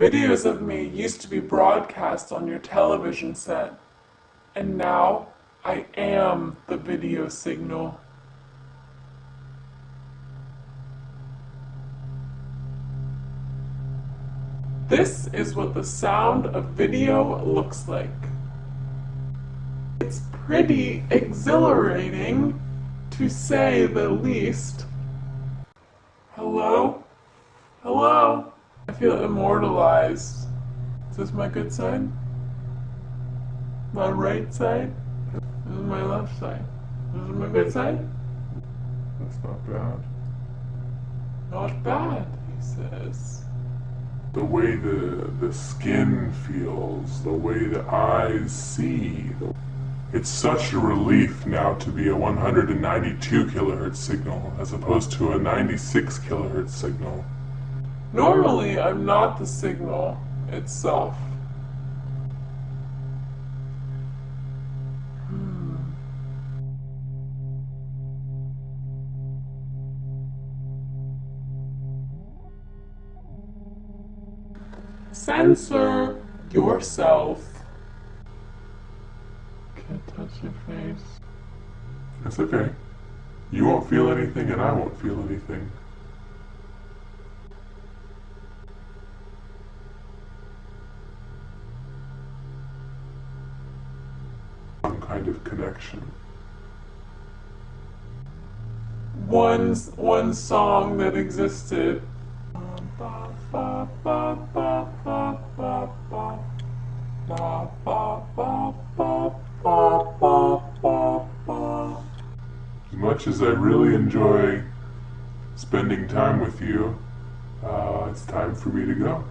Videos of me used to be broadcast on your television set, and now I am the video signal. This is what the sound of video looks like. It's pretty exhilarating, to say the least. Hello? Hello? I feel immortalized. Is this my good side? My right side? This is my left side. This is my good side? That's not bad. Not bad, he says. The way the skin feels, the way the eyes see. It's such a relief now to be a 192 kilohertz signal as opposed to a 96 kilohertz signal. Normally, I'm not the signal itself. Censor yourself. Can't touch your face. It's okay. You won't feel anything and I won't feel anything. Some kind of connection. One song that existed. As much as I really enjoy spending time with you, it's time for me to go.